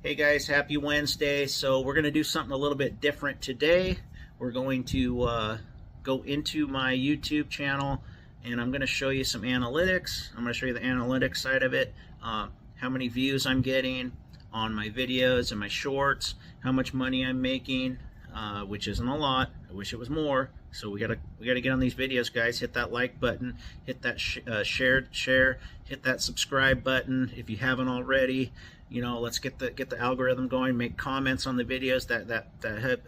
Hey guys, happy Wednesday. So we're going to do something a little bit different today. We're going to go into my YouTube channel and I'm going to show you some analytics. I'm going to show you the analytics side of it, how many views I'm getting on my videos and my shorts, how much money I'm making, which isn't a lot. I wish it was more. So we gotta get on these videos, guys. Hit that like button, hit that share, hit that subscribe button if you haven't already. You know, let's get the algorithm going. Make comments on the videos. That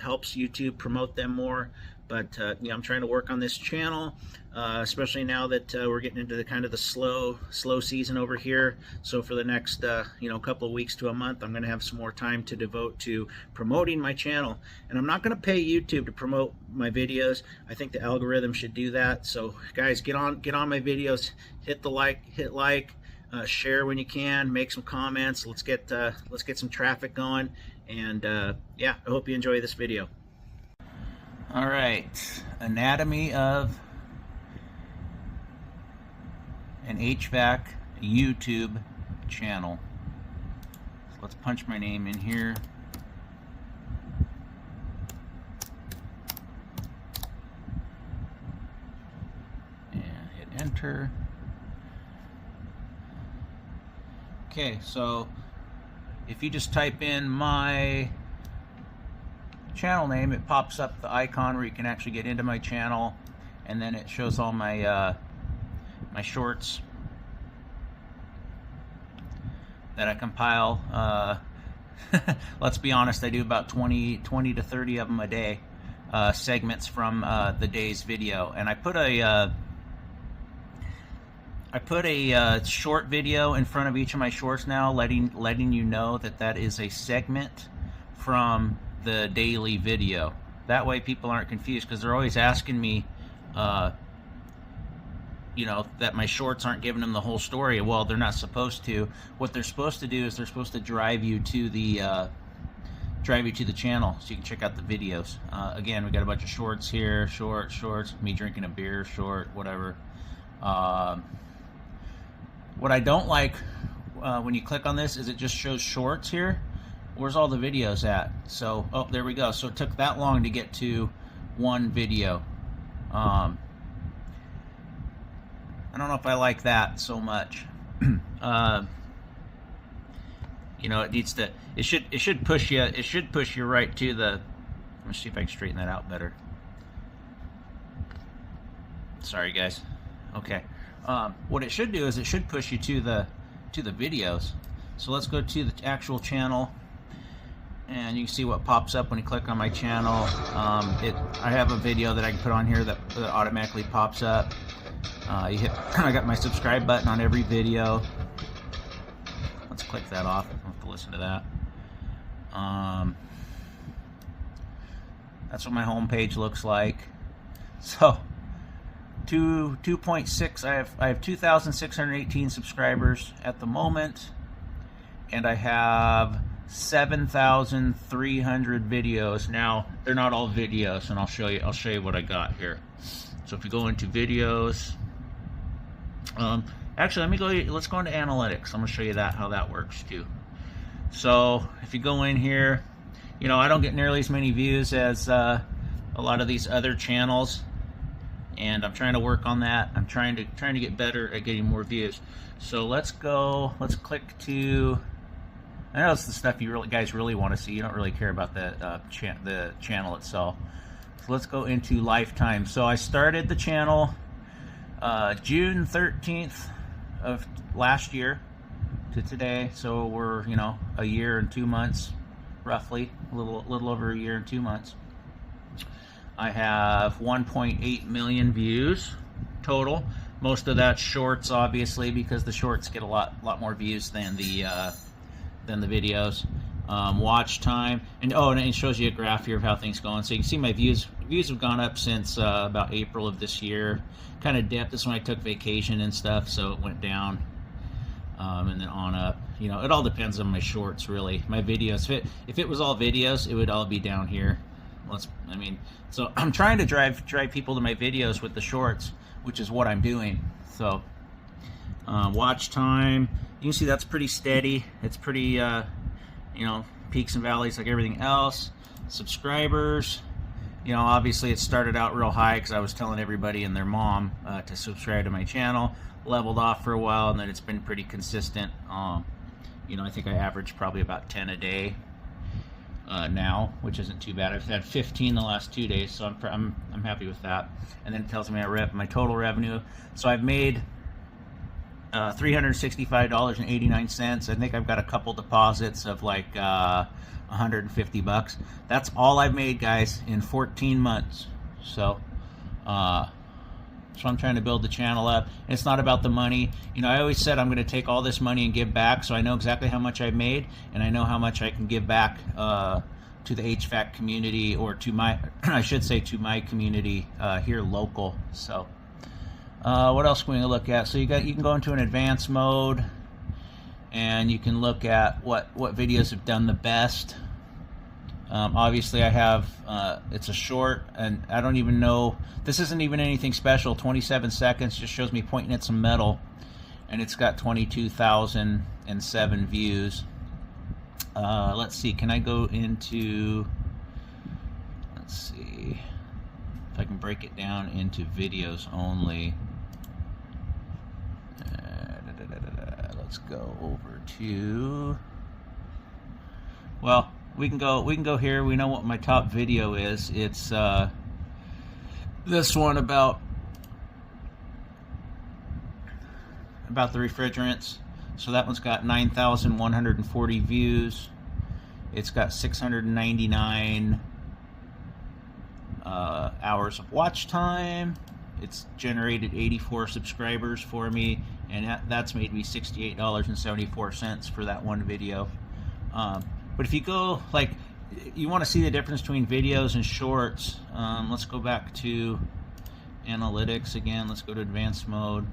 helps YouTube promote them more. But you know, I'm trying to work on this channel, especially now that we're getting into the kind of the slow season over here. So for the next you know, couple of weeks to a month, I'm going to have some more time to devote to promoting my channel. And I'm not going to pay YouTube to promote my videos. I think the algorithm should do that. So guys, get on my videos. Hit like, share when you can, make some comments. Let's get some traffic going. And yeah, I hope you enjoy this video. All right, anatomy of an HVAC YouTube channel. So let's punch my name in here. And hit enter. Okay, so if you just type in my channel name, it pops up the icon where you can actually get into my channel, and then it shows all my my shorts that I compile. Let's be honest, I do about 20 to 30 of them a day, segments from the day's video, and I put a short video in front of each of my shorts now, letting you know that is a segment from the daily video. That way people aren't confused, because they're always asking me you know, that my shorts aren't giving them the whole story. Well, they're not supposed to. What they're supposed to do is they're supposed to drive you to the channel so you can check out the videos. Again, we got a bunch of shorts here, shorts, me drinking a beer, short, whatever. What I don't like when you click on this is it just shows shorts here. Where's all the videos at? So, oh, there we go. So it took that long to get to one video. I don't know if I like that so much. You know, it needs to. It should push you. It should push you right to the. Let me see if I can straighten that out better. Sorry, guys. Okay. What it should do is it should push you to the videos. So let's go to the actual channel. And you can see what pops up when you click on my channel. I have a video that I can put on here that automatically pops up. I got my subscribe button on every video. Let's click that off. I don't have to listen to that. That's what my home page looks like. So 2.6. I have 2,618 subscribers at the moment, and I have 7,300 videos. Now they're not all videos, and I'll show you what I got here. So if you go into videos, actually let's go into analytics. I'm gonna show you how that works too. So if you go in here, you know, I don't get nearly as many views as a lot of these other channels, and I'm trying to work on that. I'm trying to get better at getting more views. So let's click to. I know it's the stuff you guys really want to see. You don't really care about the channel itself. So let's go into lifetime. So I started the channel June 13th of last year to today. So we're, you know, a year and 2 months, roughly, a little over a year and 2 months. I have 1.8 million views total. Most of that shorts, obviously, because the shorts get a lot more views than the videos. Watch time, and it shows you a graph here of how things going. So you can see my views have gone up since about April of this year. Kind of dipped. This is when I took vacation and stuff, so it went down, and then on up. You know, it all depends on my shorts, really. My videos, if it was all videos, it would all be down here. So I'm trying to drive people to my videos with the shorts, which is what I'm doing. So watch time, you can see that's pretty steady. It's pretty you know, peaks and valleys like everything else. Subscribers, you know, obviously it started out real high because I was telling everybody and their mom to subscribe to my channel. Leveled off for a while, and then it's been pretty consistent. You know, I think I average probably about 10 a day now, which isn't too bad. I've had 15 the last 2 days, so I'm happy with that. And then it tells me my total revenue. So I've made $365.89. I think I've got a couple deposits of like $150. That's all I've made, guys, in 14 months. So I'm trying to build the channel up. And it's not about the money. You know, I always said I'm going to take all this money and give back, so I know exactly how much I've made, and I know how much I can give back to the HVAC community, or to my, I should say, to my community here local. So what else can we look at? So you can go into an advanced mode, and you can look at what videos have done the best. Obviously I have, it's a short, and I don't even know, this isn't even anything special. 27 seconds, just shows me pointing at some metal, and it's got 22,007 views. Let's see, can I go into, let's see if I can break it down into videos only. Let's go over to, well, we can go here. We know what my top video is. It's this one about the refrigerants. So that one's got 9,140 views. It's got 699 hours of watch time. It's generated 84 subscribers for me, and that's made me $68.74 for that one video. But if you go, like, you want to see the difference between videos and shorts, let's go back to analytics again. Let's go to advanced mode.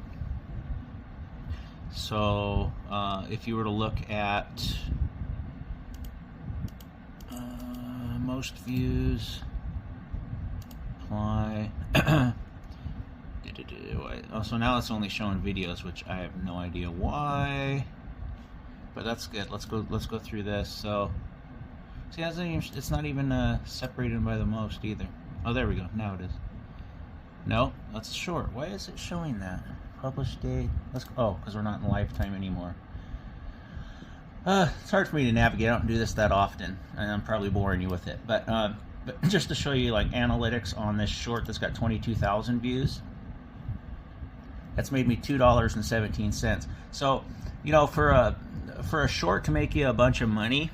So if you were to look at most views, apply. Oh, so now it's only showing videos, which I have no idea why. But that's good. Let's go through this. So, see, it's not even separated by the most either. Oh, there we go. Now it is. No, that's short. Why is it showing that? Published date. Let's go. Oh, because we're not in lifetime anymore. It's hard for me to navigate. I don't do this that often, and I'm probably boring you with it. But just to show you, like, analytics on this short that's got 22,000 views. That's made me $2.17. So, you know, for a short to make you a bunch of money,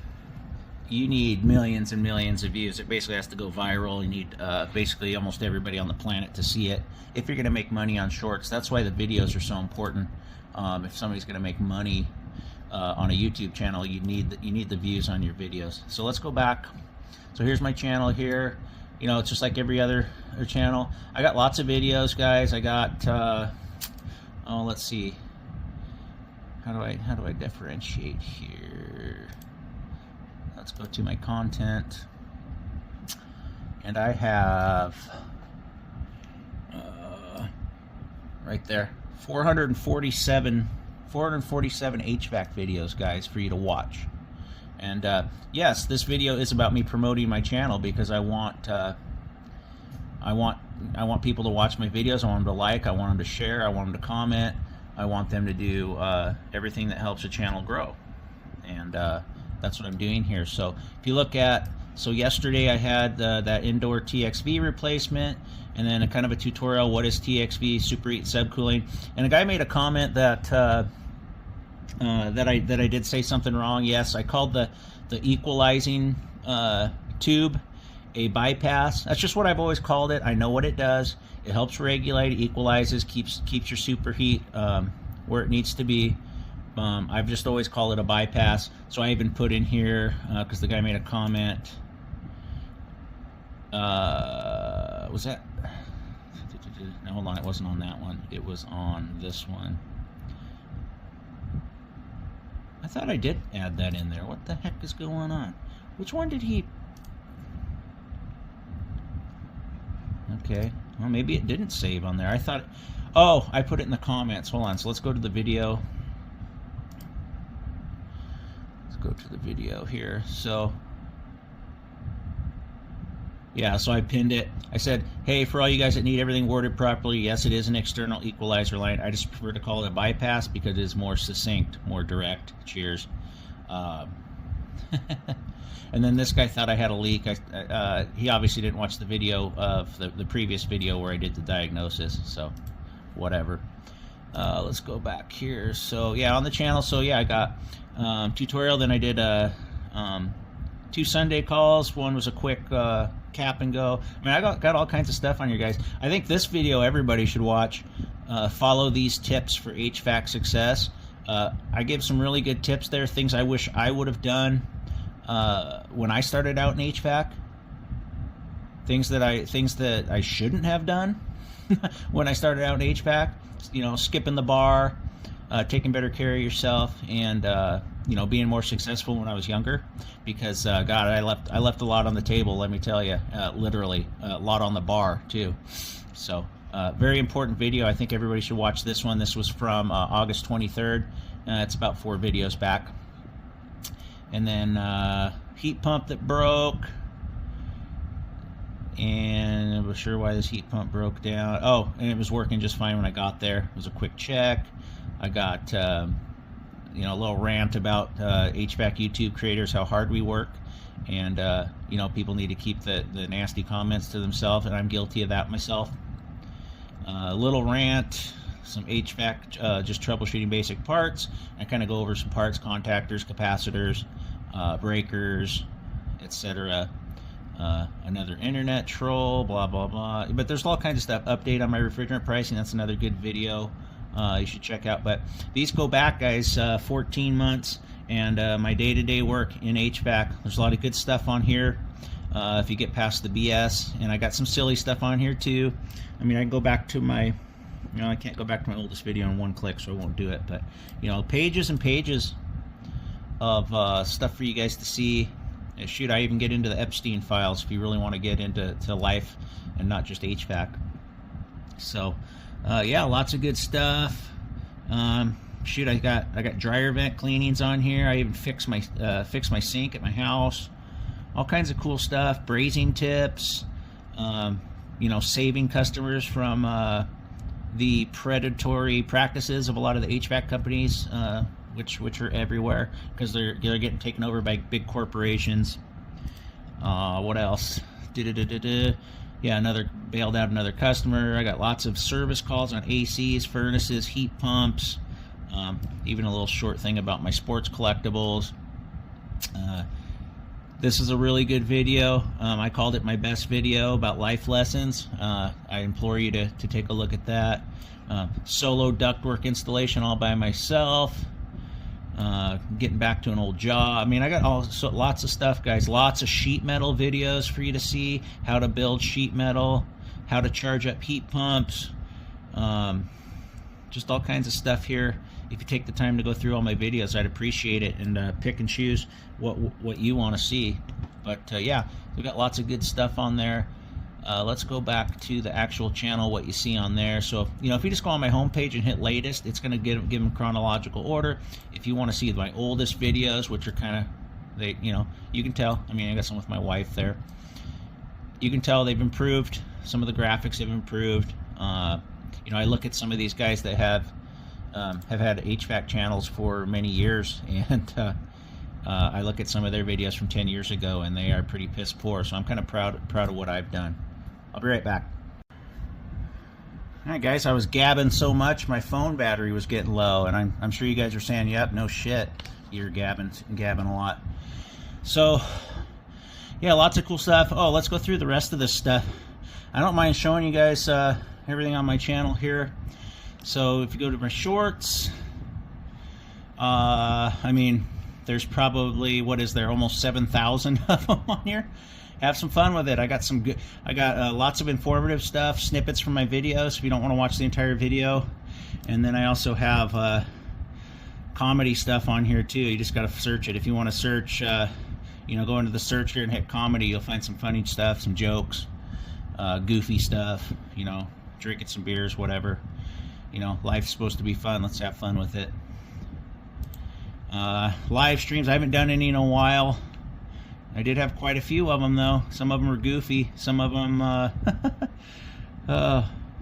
you need millions and millions of views. It basically has to go viral. You need basically almost everybody on the planet to see it if you're going to make money on shorts. That's why the videos are so important. If somebody's going to make money on a YouTube channel, you need the views on your videos. So let's go back. So here's my channel here. You know, it's just like every other channel. I got lots of videos, guys. I got oh, let's see. How do I differentiate here? Let's go to my content, and I have right there 447 HVAC videos, guys, for you to watch. And yes, this video is about me promoting my channel because I want people to watch my videos. I want them to like, I want them to share, I want them to comment, I want them to do everything that helps the channel grow. And that's what I'm doing here. So if you look at, so yesterday I had that indoor TXV replacement, and then a kind of a tutorial, what is TXV, superheat subcooling. And a guy made a comment that that I did say something wrong. Yes, I called the equalizing tube a bypass. That's just what I've always called it. I know what it does. It helps regulate, equalizes, keeps your superheat where it needs to be. I've just always called it a bypass. So I even put in here, because the guy made a comment, was that, no, hold on, it wasn't on that one, it was on this one. I thought I did add that in there. What the heck is going on? Which one did he? Okay, well, maybe it didn't save on there. I thought, oh, I put it in the comments. Hold on, so let's go to the video. Let's go to the video here. So yeah, so I pinned it. I said, hey, for all you guys that need everything worded properly, yes, it is an external equalizer line. I just prefer to call it a bypass because it is more succinct, more direct. Cheers. And then this guy thought I had a leak. He obviously didn't watch the video of the previous video where I did the diagnosis, so whatever. Let's go back here. So yeah, on the channel, so yeah, I got tutorial, then I did 2 Sunday calls. One was a quick cap and go. I mean, I got all kinds of stuff on here, guys. I think this video everybody should watch. Follow these tips for HVAC success. I give some really good tips there, things I wish I would have done when I started out in HVAC. Things that I shouldn't have done when I started out in HVAC. You know, skipping the bar, taking better care of yourself, and you know, being more successful when I was younger. Because God, I left a lot on the table. Let me tell you, literally a lot on the bar too. So very important video. I think everybody should watch this one. This was from August 23rd. It's about 4 videos back. And then heat pump that broke. And I was sure why this heat pump broke down. Oh, and it was working just fine when I got there. It was a quick check. I got you know, a little rant about HVAC YouTube creators, how hard we work, and you know, people need to keep the nasty comments to themselves, and I'm guilty of that myself. A little rant, some HVAC, just troubleshooting basic parts. I kind of go over some parts, contactors, capacitors, breakers, etc. Another internet troll, blah blah blah. But there's all kinds of stuff. Update on my refrigerant pricing. That's another good video you should check out. But these go back, guys, 14 months, and my day-to-day work in HVAC. There's a lot of good stuff on here if you get past the BS, and I got some silly stuff on here too. I mean, I can go back to my, you know, I can't go back to my oldest video in one click, so I won't do it. But you know, pages and pages of stuff for you guys to see. Shoot, I even get into the Epstein files if you really want to get into life and not just HVAC. So yeah, lots of good stuff. Shoot, I got dryer vent cleanings on here. I even fixed my sink at my house. All kinds of cool stuff. Brazing tips. You know, saving customers from the predatory practices of a lot of the HVAC companies, which are everywhere because they're getting taken over by big corporations. What else? Yeah, bailed out another customer. I got lots of service calls on ACs, furnaces, heat pumps. Even a little short thing about my sports collectibles. This is a really good video. I called it my best video about life lessons. I implore you to take a look at that. Solo ductwork installation all by myself. Getting back to an old job. I mean, I got lots of stuff, guys. Lots of sheet metal videos for you to see. How to build sheet metal. How to charge up heat pumps. Just all kinds of stuff here. If you take the time to go through all my videos, I'd appreciate it, and pick and choose what you want to see. But yeah, we've got lots of good stuff on there. Let's go back to the actual channel, what you see on there. So, you know, if you just go on my homepage and hit latest, it's going to give them chronological order. If you want to see my oldest videos, which are kind of, you know, you can tell. I mean, I got some with my wife there. You can tell they've improved. Some of the graphics have improved. You know, I look at some of these guys that have had HVAC channels for many years, and I look at some of their videos from 10 years ago, and they are pretty piss poor. So I'm kind of proud of what I've done. I'll be right back. Alright, guys, I was gabbing so much my phone battery was getting low, and I'm sure you guys are saying, yep, no shit, you're gabbing a lot. So yeah, lots of cool stuff. Oh, let's go through the rest of this stuff. I don't mind showing you guys everything on my channel here. So if you go to my shorts, I mean, there's probably, what is there, almost 7,000 of them on here. Have some fun with it. I got lots of informative stuff, snippets from my videos if you don't want to watch the entire video. And then I also have comedy stuff on here too. You just got to search it. If you want to search, you know, go into the search here and hit comedy, you'll find some funny stuff, some jokes, goofy stuff, you know, drinking some beers, whatever. You know, life's supposed to be fun. Let's have fun with it. Live streams, I haven't done any in a while. I did have quite a few of them though. Some of them are goofy. Some of them,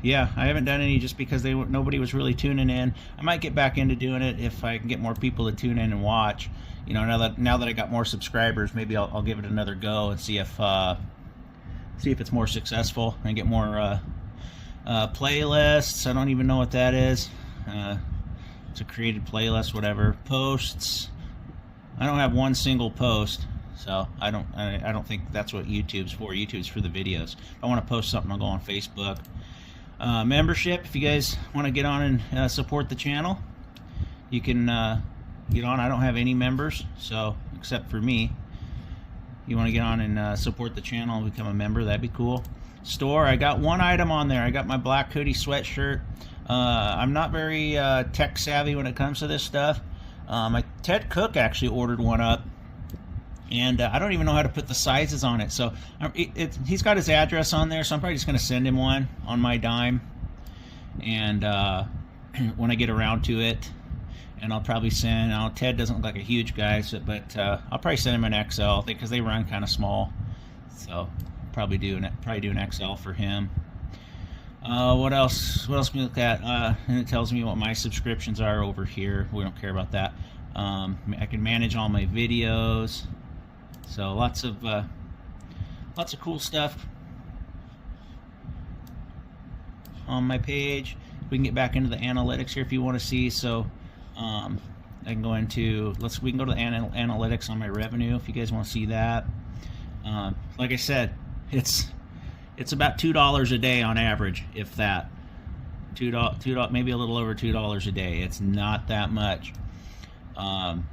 yeah, I haven't done any just because nobody was really tuning in. I might get back into doing it if I can get more people to tune in and watch. You know, now that I got more subscribers, maybe I'll give it another go and see if it's more successful and get more playlists. I don't even know what that is. It's a created playlist, whatever. Posts. I don't have one single post, so I don't think that's what YouTube's for. YouTube's for the videos. If I want to post something, I'll go on Facebook. Membership. If you guys want to get on and support the channel, you can get on. I don't have any members, so except for me. You want to get on and support the channel and become a member, that'd be cool. Store, I got one item on there. I got my black hoodie sweatshirt. I'm not very tech savvy when it comes to this stuff. My Ted Cook actually ordered one up, and I don't even know how to put the sizes on it. So he's got his address on there, so I'm probably just going to send him one on my dime, and when I get around to it. And I'll probably send, Ted doesn't look like a huge guy, but I'll probably send him an XL because they run kind of small. So probably do an XL for him. What else can we look at? And it tells me what my subscriptions are over here. We don't care about that. I can manage all my videos. So lots of cool stuff on my page. We can get back into the analytics here if you want to see. So I can go into, we can go to the analytics on my revenue if you guys want to see that. Like I said, it's about $2 a day on average, if that. $2, maybe a little over $2 a day. It's not that much. And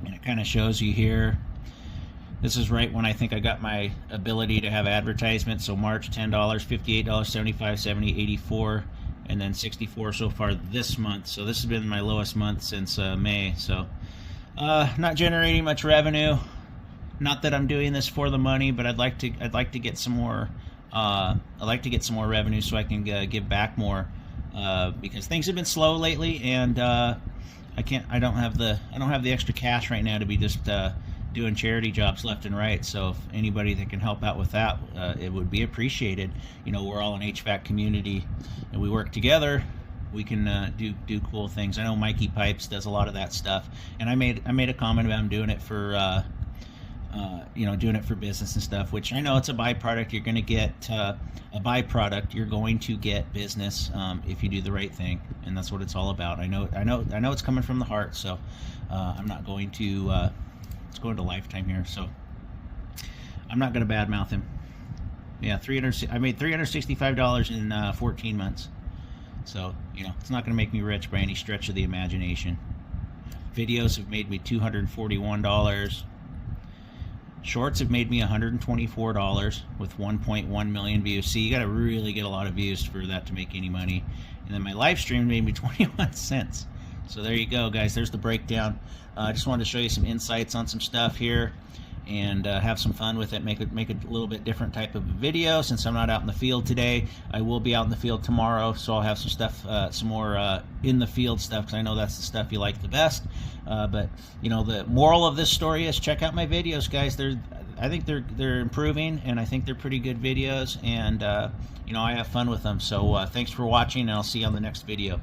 it kind of shows you here. This is right when I think I got my ability to have advertisements. So March, $10, $58, $75, $70, $84, and then $64 so far this month. So this has been my lowest month since May. So not generating much revenue. Not that I'm doing this for the money, but I'd like to get some more. I'd like to get some more revenue so I can give back more, because things have been slow lately, and I don't have the extra cash right now to be just doing charity jobs left and right. So if anybody that can help out with that, it would be appreciated. You know, we're all an HVAC community, and we work together. We can do cool things. I know Mikey Pipes does a lot of that stuff, and I made a comment about him doing it for doing it for business and stuff, which I know it's a byproduct. You're going to get a byproduct. You're going to get business if you do the right thing, and that's what it's all about. I know it's coming from the heart. So I'm not going to. It's going to Lifetime here, so I'm not going to badmouth him. Yeah, I made $365 in 14 months. So it's not going to make me rich by any stretch of the imagination. Videos have made me $241. Shorts have made me $124 with 1.1 million views. See, you got to really get a lot of views for that to make any money. And then my live stream made me 21 cents. So there you go, guys. There's the breakdown. I just wanted to show you some insights on some stuff here, and have some fun with it. Make a little bit different type of video. Since I'm not out in the field today, I will be out in the field tomorrow. So I'll have some stuff, some more in the field stuff, because I know that's the stuff you like the best. But the moral of this story is check out my videos, guys. I think they're improving, and I think they're pretty good videos, and I have fun with them. So thanks for watching, and I'll see you on the next video.